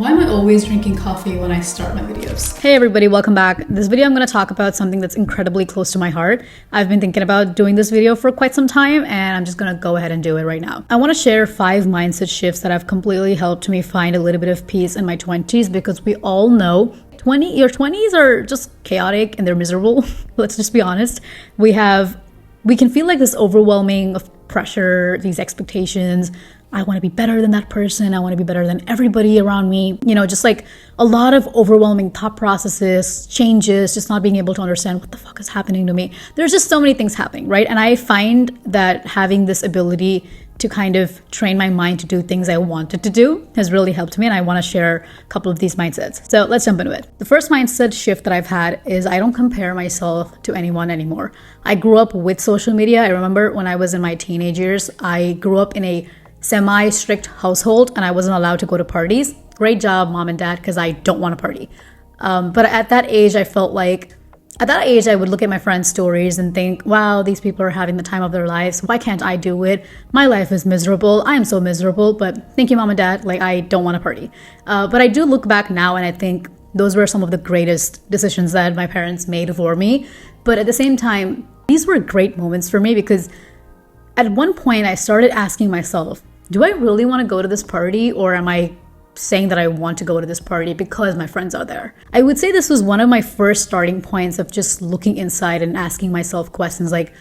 Why am I always drinking coffee when I start my videos? Hey everybody, welcome back. This video I'm going to talk about something that's incredibly close to my heart. I've been thinking about doing this video for quite some time and I'm just going to go ahead and do it right now. I want to share 5 mindset shifts that have completely helped me find a little bit of peace in my 20s, because we all know your 20s are just chaotic and they're miserable. Let's just be honest. We can feel like this overwhelming of pressure, these expectations. I want to be better than that person. I want to be better than everybody around me. You know, just like a lot of overwhelming thought processes, changes, just not being able to understand what the fuck is happening to me. There's just so many things happening, right? And I find that having this ability to kind of train my mind to do things I wanted to do has really helped me. And I want to share a couple of these mindsets. So let's jump into it. The first mindset shift that I've had is I don't compare myself to anyone anymore. I grew up with social media. I remember when I was in my teenage years, I grew up in a semi-strict household and I wasn't allowed to go to parties. Great job, mom and dad, because I don't want to party. But at that age, I felt like, I would look at my friends' stories and think, wow, these people are having the time of their lives. Why can't I do it? My life is miserable. I am so miserable, but thank you, mom and dad. Like, I don't want to party. But I do look back now and I think those were some of the greatest decisions that my parents made for me. But at the same time, these were great moments for me because at one point I started asking myself, do I really want to go to this party, or am I saying that I want to go to this party because my friends are there? I would say this was one of my first starting points of just looking inside and asking myself questions like,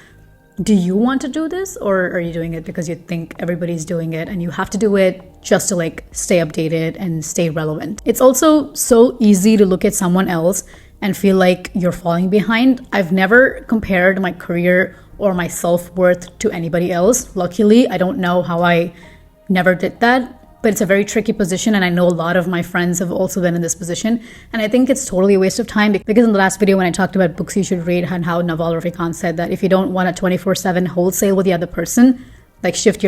do you want to do this, or are you doing it because you think everybody's doing it and you have to do it just to like stay updated and stay relevant? It's also so easy to look at someone else and feel like you're falling behind. I've never compared my career or my self-worth to anybody else. Luckily, I don't know how I never did that, but it's a very tricky position, and I know a lot of my friends have also been in this position, and I think it's totally a waste of time, because in the last video when I talked about books you should read and how Naval Ravikant said that if you don't want a 24/7 wholesale with the other person, like switch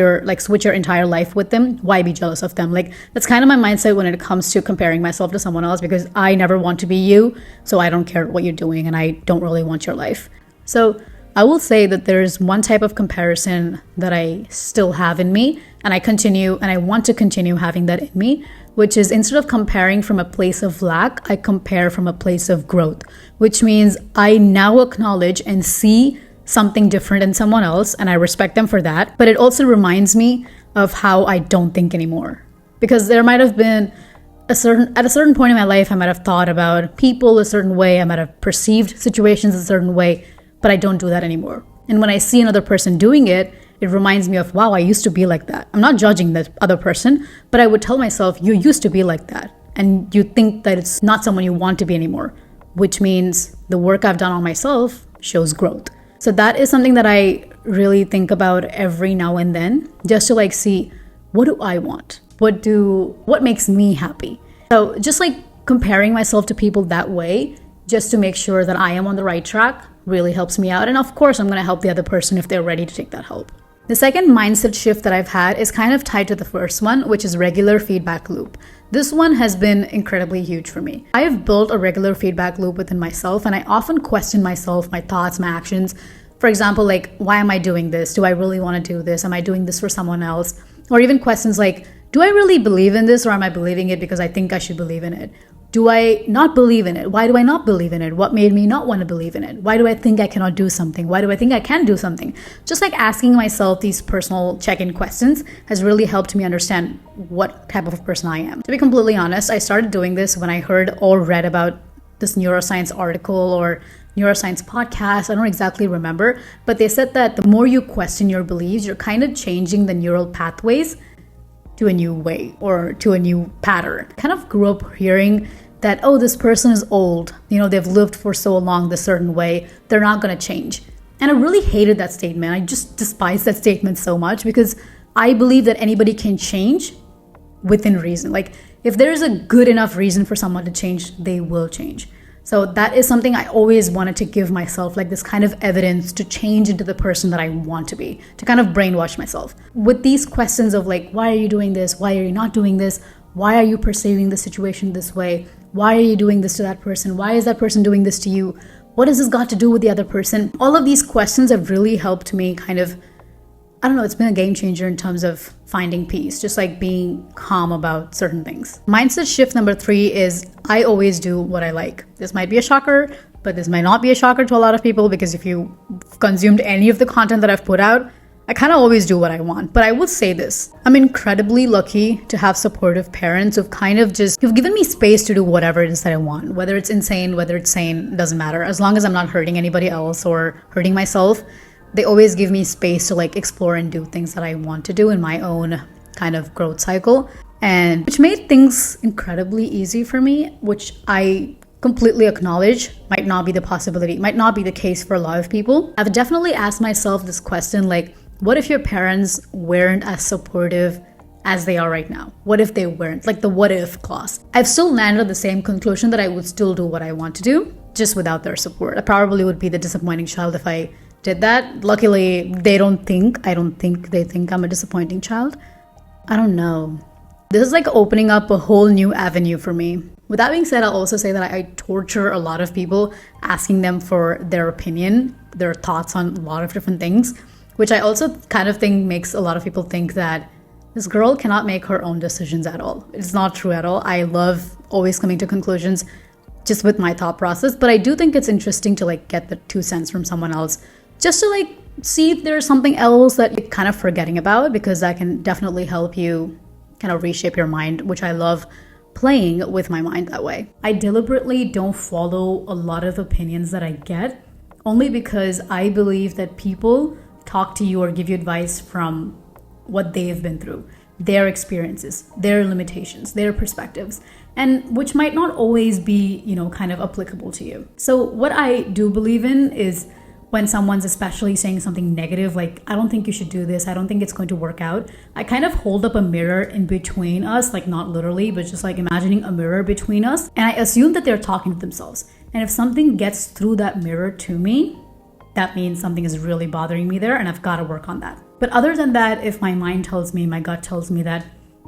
your entire life with them, why be jealous of them? Like, that's kind of my mindset when it comes to comparing myself to someone else, because I never want to be you, so I don't care what you're doing and I don't really want your life. So I will say that there's one type of comparison that I still have in me, and I want to continue having that in me, which is instead of comparing from a place of lack, I compare from a place of growth, which means I now acknowledge and see something different in someone else, and I respect them for that. But it also reminds me of how I don't think anymore, because there might have been at a certain point in my life, I might have thought about people a certain way, I might have perceived situations a certain way, but I don't do that anymore. And when I see another person doing it, it reminds me of, wow, I used to be like that. I'm not judging the other person, but I would tell myself, you used to be like that. And you think that it's not someone you want to be anymore, which means the work I've done on myself shows growth. So that is something that I really think about every now and then, just to like see, what do I want? What makes me happy? So just like comparing myself to people that way, just to make sure that I am on the right track, really helps me out. And of course, I'm going to help the other person if they're ready to take that help. The second mindset shift that I've had is kind of tied to the first one, which is regular feedback loop. This one has been incredibly huge for me. I have built a regular feedback loop within myself, and I often question myself, my thoughts, my actions. For example, like, why am I doing this? Do I really want to do this? Am I doing this for someone else? Or even questions like, do I really believe in this, or am I believing it because I think I should believe in it? Do I not believe in it? Why do I not believe in it? What made me not want to believe in it? Why do I think I cannot do something? Why do I think I can do something? Just like asking myself these personal check-in questions has really helped me understand what type of a person I am. To be completely honest, I started doing this when I heard or read about this neuroscience article or neuroscience podcast. I don't exactly remember, but they said that the more you question your beliefs, you're kind of changing the neural pathways to a new way or to a new pattern. I kind of grew up hearing that, oh, this person is old, they've lived for so long this certain way, they're not going to change. And I really hated that statement. I just despise that statement so much, because I believe that anybody can change within reason. Like, if there's a good enough reason for someone to change, they will change. So that is something I always wanted to give myself, like this kind of evidence to change into the person that I want to be, to kind of brainwash myself. With these questions of like, why are you doing this? Why are you not doing this? Why are you perceiving the situation this way? Why are you doing this to that person? Why is that person doing this to you? What has this got to do with the other person? All of these questions have really helped me kind of I don't know, it's been a game changer in terms of finding peace, just like being calm about certain things. Mindset shift number 3 is I always do what I like. This might be a shocker, but this might not be a shocker to a lot of people, because if you consumed any of the content that I've put out, I kind of always do what I want. But I will say this, I'm incredibly lucky to have supportive parents who've who've given me space to do whatever it is that I want. Whether it's insane, whether it's sane, doesn't matter. As long as I'm not hurting anybody else or hurting myself, they always give me space to like explore and do things that I want to do in my own kind of growth cycle. And which made things incredibly easy for me, which I completely acknowledge might not be the case for a lot of people. I've definitely asked myself this question, like, what if your parents weren't as supportive as they are right now? What if they weren't? Like the what if clause. I've still landed at the same conclusion that I would still do what I want to do, just without their support. I probably would be the disappointing child if I did that. Luckily, I don't think they think I'm a disappointing child. I don't know. This is like opening up a whole new avenue for me. With that being said, I'll also say that I torture a lot of people asking them for their opinion, their thoughts on a lot of different things, which I also kind of think makes a lot of people think that this girl cannot make her own decisions at all. It's not true at all. I love always coming to conclusions just with my thought process, but I do think it's interesting to like get the 2 cents from someone else, just to like see if there's something else that you're kind of forgetting about, because that can definitely help you kind of reshape your mind, which I love playing with my mind that way. I deliberately don't follow a lot of opinions that I get, only because I believe that people talk to you or give you advice from what they've been through, their experiences, their limitations, their perspectives, and which might not always be, kind of applicable to you. So what I do believe in is when someone's especially saying something negative, like, I don't think you should do this, I don't think it's going to work out, I kind of hold up a mirror in between us, like not literally, but just like imagining a mirror between us. And I assume that they're talking to themselves. And if something gets through that mirror to me, that means something is really bothering me there and I've got to work on that. But other than that, if my mind tells me, my gut tells me that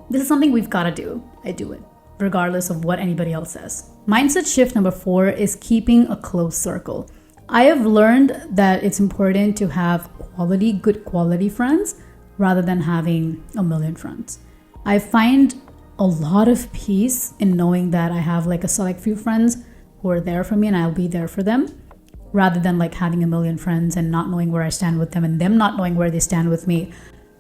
this is something we've got to do, I do it, regardless of what anybody else says. Mindset shift number 4 is keeping a close circle. I have learned that it's important to have good quality friends rather than having a million friends. I find a lot of peace in knowing that I have like a select few friends who are there for me and I'll be there for them, rather than like having a million friends and not knowing where I stand with them and them not knowing where they stand with me.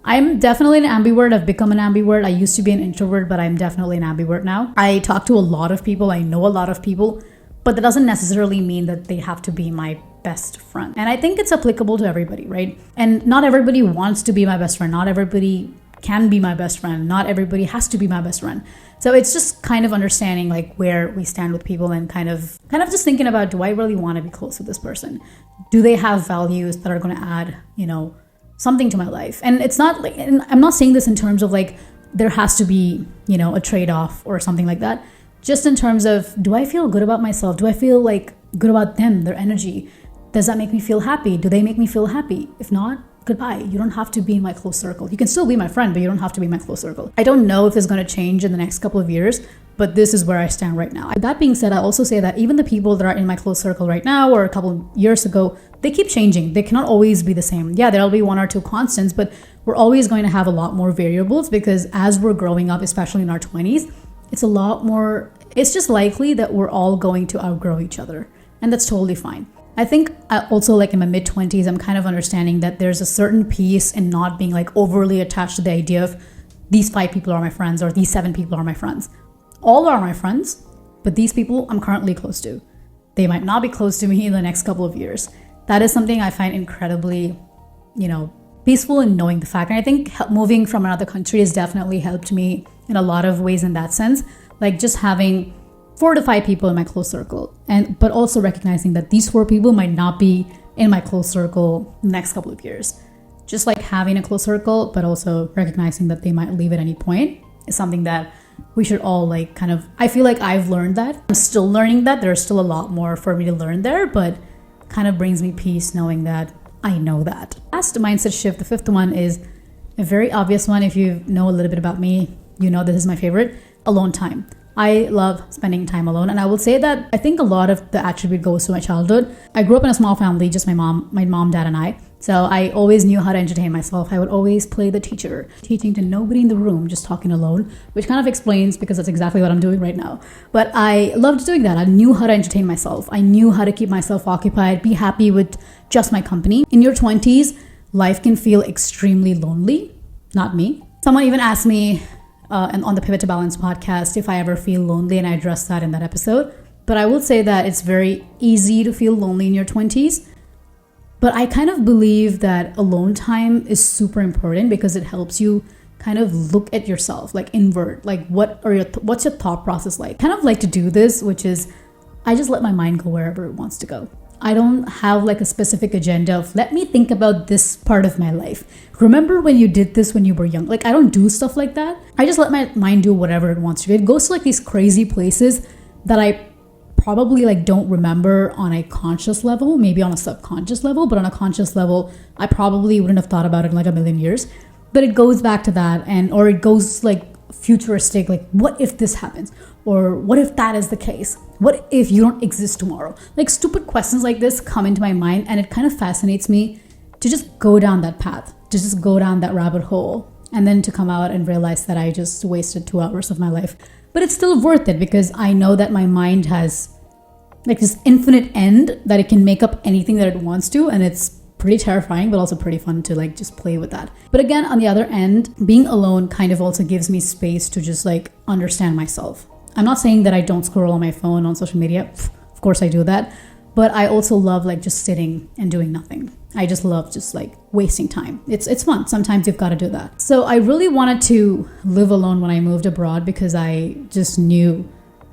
I'm definitely an ambivert. I've become an ambivert. I used to be an introvert, but I'm definitely an ambivert now. I talk to a lot of people. I know a lot of people, but that doesn't necessarily mean that they have to be my best friend. And I think it's applicable to everybody, right? And not everybody wants to be my best friend. Not everybody can be my best friend. Not everybody has to be my best friend. So it's just kind of understanding like where we stand with people and kind of just thinking about, do I really want to be close with this person? Do they have values that are going to add, something to my life? And it's not like, and I'm not saying this in terms of like, there has to be, a trade-off or something like that. Just in terms of, do I feel good about myself? Do I feel like good about them, their energy? Does that make me feel happy? Do they make me feel happy? If not, goodbye. You don't have to be in my close circle. You can still be my friend, but you don't have to be my close circle. I don't know if it's going to change in the next couple of years, but this is where I stand right now. That being said, I also say that even the people that are in my close circle right now or a couple of years ago, they keep changing. They cannot always be the same. Yeah, there'll be 1 or 2 constants, but we're always going to have a lot more variables, because as we're growing up, especially in our 20s, it's just likely that we're all going to outgrow each other. And that's totally fine. I think also like in my mid-20s, I'm kind of understanding that there's a certain peace in not being like overly attached to the idea of these 5 people are my friends or these 7 people are my friends. All are my friends, but these people I'm currently close to. They might not be close to me in the next couple of years. That is something I find incredibly, peaceful in knowing the fact. And I think moving from another country has definitely helped me in a lot of ways in that sense. Like just having 4 to 5 people in my close circle, but also recognizing that these 4 people might not be in my close circle the next couple of years. Just like having a close circle, but also recognizing that they might leave at any point is something that we should all like kind of, I feel like I've learned that. I'm still learning that. There's still a lot more for me to learn there, but kind of brings me peace knowing that I know that. Last mindset shift, the 5th one, is a very obvious one. If you know a little bit about me, you know this is my favorite: alone time. I love spending time alone, and I will say that I think a lot of the attribute goes to my childhood. I grew up in a small family, just my mom, dad, and I. So I always knew how to entertain myself. I would always play the teacher, teaching to nobody in the room, just talking alone, which kind of explains because that's exactly what I'm doing right now. But I loved doing that. I knew how to entertain myself. I knew how to keep myself occupied, be happy with just my company. In your 20s, life can feel extremely lonely. Not me. Someone even asked me on the Pivot to Balance podcast if I ever feel lonely, and I addressed that in that episode. But I will say that it's very easy to feel lonely in your 20s. But I kind of believe that alone time is super important because it helps you kind of look at yourself, like invert, like what's your thought process like? Kind of like to do this, which is I just let my mind go wherever it wants to go. I don't have like a specific agenda of let me think about this part of my life. Remember when you did this when you were young? Like I don't do stuff like that. I just let my mind do whatever it wants to do. It goes to like these crazy places that I probably like don't remember on a conscious level, maybe on a subconscious level, but on a conscious level, I probably wouldn't have thought about it in like a million years. But it goes back to that, or it goes like futuristic, like what if this happens? Or what if that is the case? What if you don't exist tomorrow? Like stupid questions like this come into my mind, and it kind of fascinates me to just go down that path, to just go down that rabbit hole, and then to come out and realize that I just wasted 2 hours of my life. But it's still worth it because I know that my mind has like this infinite end that it can make up anything that it wants to, and it's pretty terrifying but also pretty fun to like just play with that. But again, on the other end, being alone kind of also gives me space to just like understand myself. I'm not saying that I don't scroll on my phone on social media. Of course I do that, but I also love like just sitting and doing nothing. I just love just like wasting time. It's fun. Sometimes you've got to do that. So I really wanted to live alone when I moved abroad because I just knew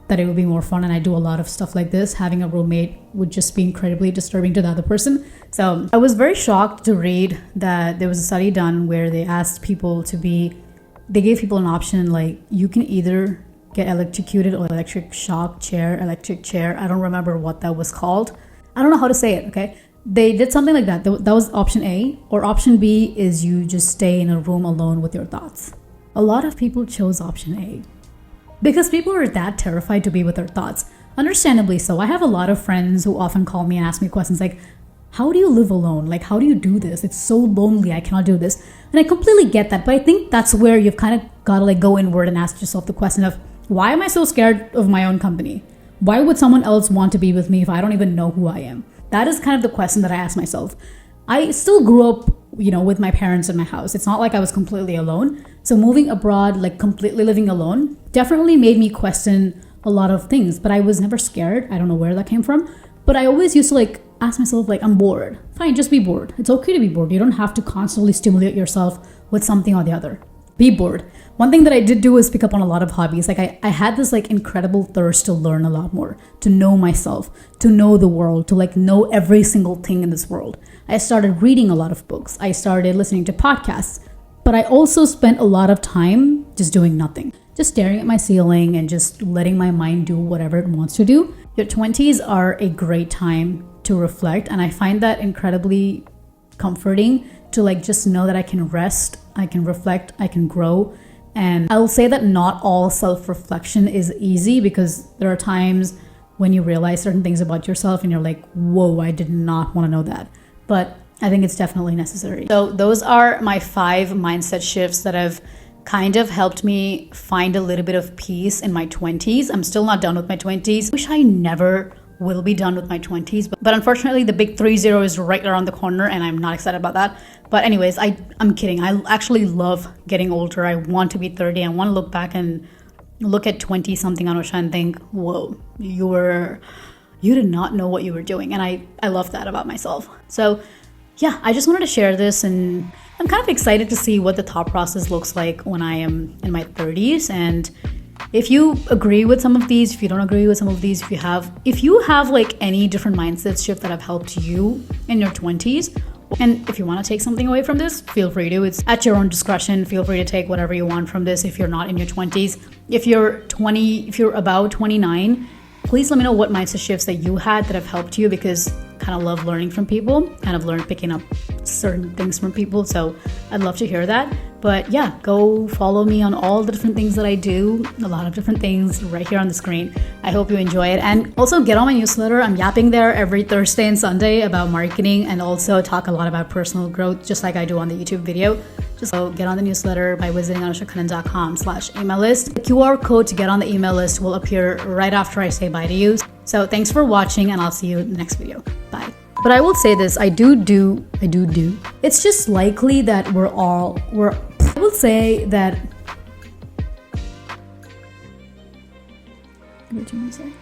that it would be more fun, and I do a lot of stuff like this. Having a roommate would just be incredibly disturbing to the other person. So I was very shocked to read that there was a study done where they asked people they gave people an option, like you can either get electrocuted or electric chair. I don't remember what that was called. I don't know how to say it, okay? They did something like that. That was option A. Or option B is you just stay in a room alone with your thoughts. A lot of people chose option A because people are that terrified to be with their thoughts. Understandably so. I have a lot of friends who often call me and ask me questions like, how do you live alone? Like, how do you do this? It's so lonely. I cannot do this. And I completely get that. But I think that's where you've kind of got to like go inward and ask yourself the question of, why am I so scared of my own company? Why would someone else want to be with me if I don't even know who I am? That is kind of the question that I ask myself. I still grew up, with my parents in my house. It's not like I was completely alone. So moving abroad, like completely living alone, definitely made me question a lot of things. But I was never scared. I don't know where that came from. But I always used to like ask myself, like, I'm bored. Fine, just be bored. It's okay to be bored. You don't have to constantly stimulate yourself with something or the other. Be bored. One thing that I did do is pick up on a lot of hobbies. Like I had this like incredible thirst to learn a lot more, to know myself, to know the world, to like know every single thing in this world. I started reading a lot of books. I started listening to podcasts, but I also spent a lot of time just doing nothing, just staring at my ceiling and just letting my mind do whatever it wants to do. Your 20s are a great time to reflect, and I find that incredibly comforting to like just know that I can rest, I can reflect, I can grow. And I'll say that not all self-reflection is easy because there are times when you realize certain things about yourself and you're like, whoa, I did not want to know that. But I think it's definitely necessary. So those are my 5 mindset shifts that have kind of helped me find a little bit of peace in my 20s. I'm still not done with my 20s. Wish I never will be done with my 20s. But unfortunately, the big 30 is right around the corner and I'm not excited about that. But anyways, I'm kidding. I actually love getting older. I want to be 30. I want to look back and look at 20-something Anusha and think, whoa, you did not know what you were doing. And I love that about myself. So yeah, I just wanted to share this, and I'm kind of excited to see what the thought process looks like when I am in my 30s. And if you agree with some of these, if you don't agree with some of these, if you have like any different mindset shift that have helped you in your 20s, and if you want to take something away from this, feel free to. It's at your own discretion. Feel free to take whatever you want from this if you're not in your 20s. If you're about 29, please let me know what mindset shifts that you had that have helped you, because I kind of love learning from people, kind of picking up certain things from people, so I'd love to hear that. But yeah, go follow me on all the different things that I do, a lot of different things right here on the screen. I hope you enjoy it, and also get on my newsletter. I'm yapping there every Thursday and Sunday about marketing, and also talk a lot about personal growth, just like I do on the YouTube video. Just go get on the newsletter by visiting anushakanan.com/email list. The QR code to get on the email list will appear right after I say bye to you. So thanks for watching, and I'll see you in the next video. Bye. But I will say this, I do. It's just likely that I will say that, what do you want to say?